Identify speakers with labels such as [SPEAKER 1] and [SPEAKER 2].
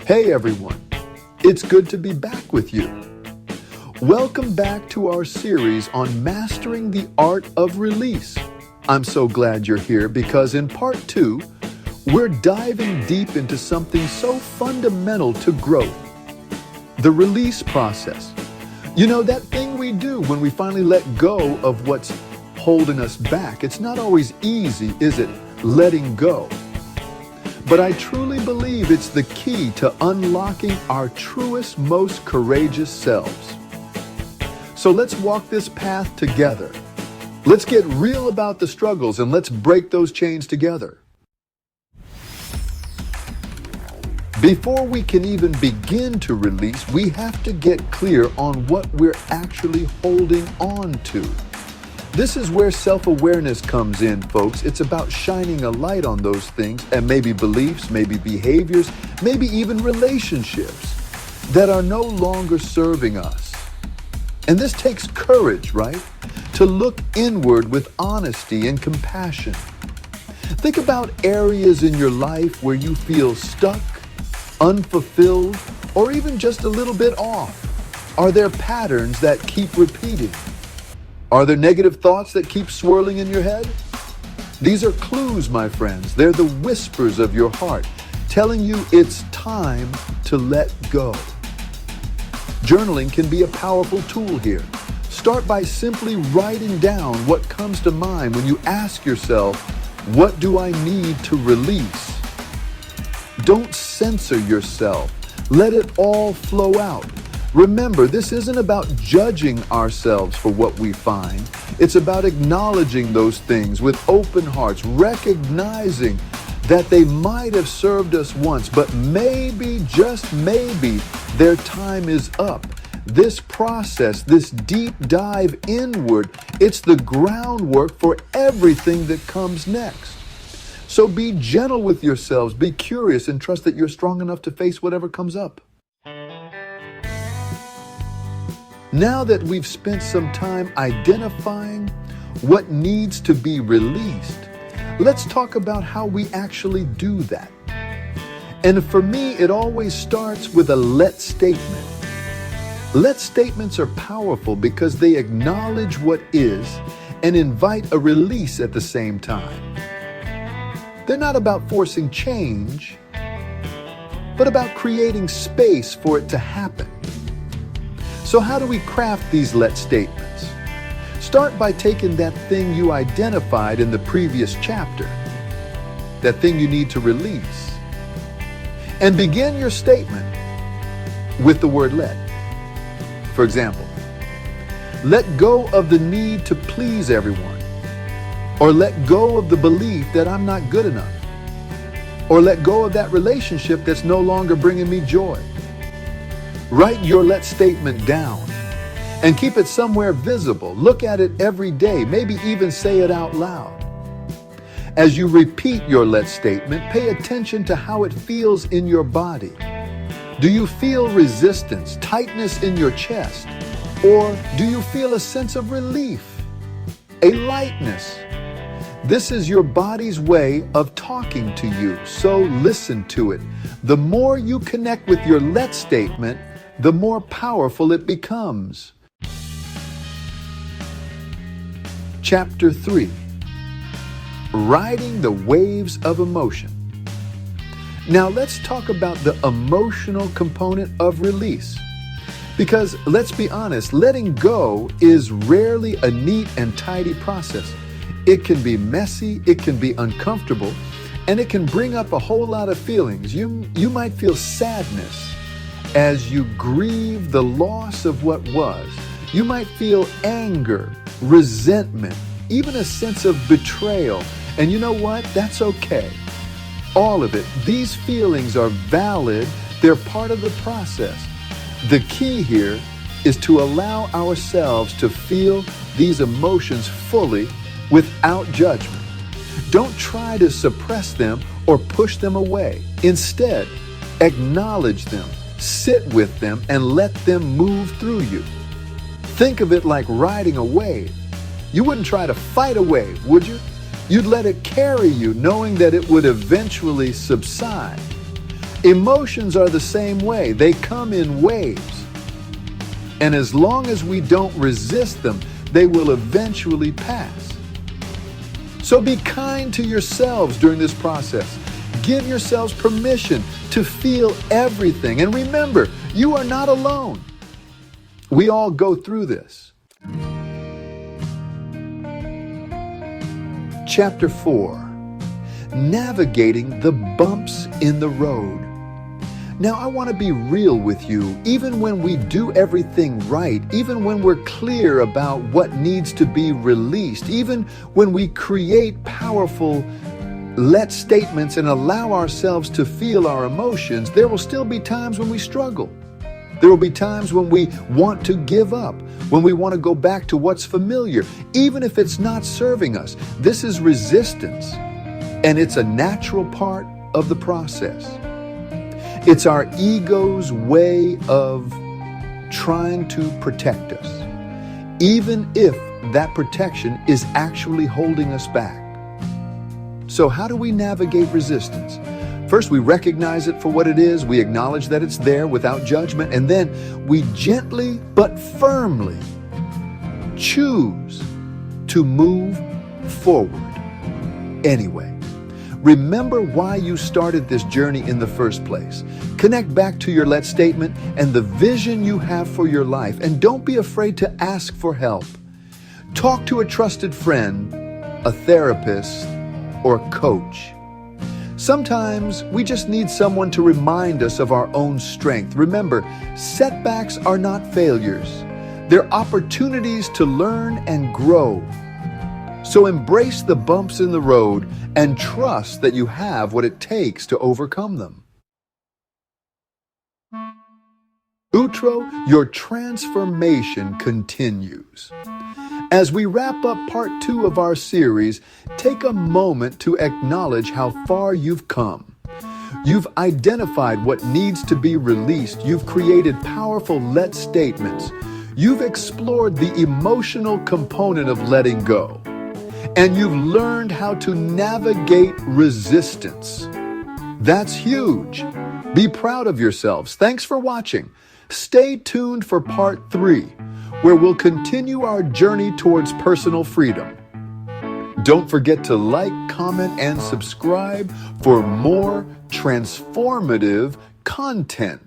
[SPEAKER 1] Hey everyone, it's good to be back with you. Welcome back to our series on mastering the art of release. I'm so glad you're here because in part 2, we're diving deep into something so fundamental to growth, the release process. You know, that thing we do when we finally let go of what's holding us back. It's not always easy, is it? Letting go. But I truly believe it's the key to unlocking our truest, most courageous selves. So let's walk this path together. Let's get real about the struggles and let's break those chains together. Before we can even begin to release, we have to get clear on what we're actually holding on to. This is where self-awareness comes in, folks. It's about shining a light on those things and maybe beliefs, maybe behaviors, maybe even relationships that are no longer serving us. And this takes courage, right? To look inward with honesty and compassion. Think about areas in your life where you feel stuck, unfulfilled, or even just a little bit off. Are there patterns that keep repeating? Are there negative thoughts that keep swirling in your head? These are clues, my friends. They're the whispers of your heart, telling you it's time to let go. Journaling can be a powerful tool here. Start by simply writing down what comes to mind when you ask yourself, what do I need to release? Don't censor yourself. Let it all flow out. Remember, this isn't about judging ourselves for what we find. It's about acknowledging those things with open hearts, recognizing that they might have served us once, but maybe, just maybe, their time is up. This process, this deep dive inward, it's the groundwork for everything that comes next. So be gentle with yourselves, be curious, and trust that you're strong enough to face whatever comes up. Now that we've spent some time identifying what needs to be released, let's talk about how we actually do that. And for me, it always starts with a let statement. Let statements are powerful because they acknowledge what is and invite a release at the same time. They're not about forcing change, but about creating space for it to happen. So how do we craft these let statements? Start by taking that thing you identified in the previous chapter, that thing you need to release, and begin your statement with the word let. For example, let go of the need to please everyone, or let go of the belief that I'm not good enough, or let go of that relationship that's no longer bringing me joy. Write your let statement down and keep it somewhere visible. Look at it every day, maybe even say it out loud. As you repeat your let statement, pay attention to how it feels in your body. Do you feel resistance, tightness in your chest? Or do you feel a sense of relief, a lightness? This is your body's way of talking to you, so listen to it. The more you connect with your let statement, the more powerful it becomes. Chapter 3, Riding the Waves of Emotion. Now let's talk about the emotional component of release. Because let's be honest, letting go is rarely a neat and tidy process. It can be messy, it can be uncomfortable, and it can bring up a whole lot of feelings. You might feel sadness as you grieve the loss of what was. You might feel anger, resentment, even a sense of betrayal. And you know what? That's okay. All of it. These feelings are valid. They're part of the process. The key here is to allow ourselves to feel these emotions fully without judgment. Don't try to suppress them or push them away. Instead, acknowledge them, sit with them, and let them move through you. Think of it like riding a wave. You wouldn't try to fight a wave, would you? You'd let it carry you, knowing that it would eventually subside. Emotions are the same way. They come in waves. And as long as we don't resist them, they will eventually pass. So be kind to yourselves during this process. Give yourselves permission to feel everything. And remember, you are not alone. We all go through this. Chapter 4. Navigating the bumps in the road. Now, I want to be real with you. Even when we do everything right, even when we're clear about what needs to be released, even when we create powerful let statements and allow ourselves to feel our emotions, there will still be times when we struggle. There will be times when we want to give up, when we want to go back to what's familiar, even if it's not serving us. This is resistance, and it's a natural part of the process. It's our ego's way of trying to protect us, even if that protection is actually holding us back. So how do we navigate resistance? First, we recognize it for what it is. We acknowledge that it's there without judgment. And then we gently but firmly choose to move forward anyway. Remember why you started this journey in the first place. Connect back to your let statement and the vision you have for your life. And don't be afraid to ask for help. Talk to a trusted friend, a therapist, or a coach. Sometimes we just need someone to remind us of our own strength. Remember, setbacks are not failures. They're opportunities to learn and grow. So embrace the bumps in the road and trust that you have what it takes to overcome them. Outro, your transformation continues. As we wrap up part 2 of our series, take a moment to acknowledge how far you've come. You've identified what needs to be released. You've created powerful let statements. You've explored the emotional component of letting go. And you've learned how to navigate resistance. That's huge. Be proud of yourselves. Thanks for watching. Stay tuned for part 3, where we'll continue our journey towards personal freedom. Don't forget to like, comment, and subscribe for more transformative content.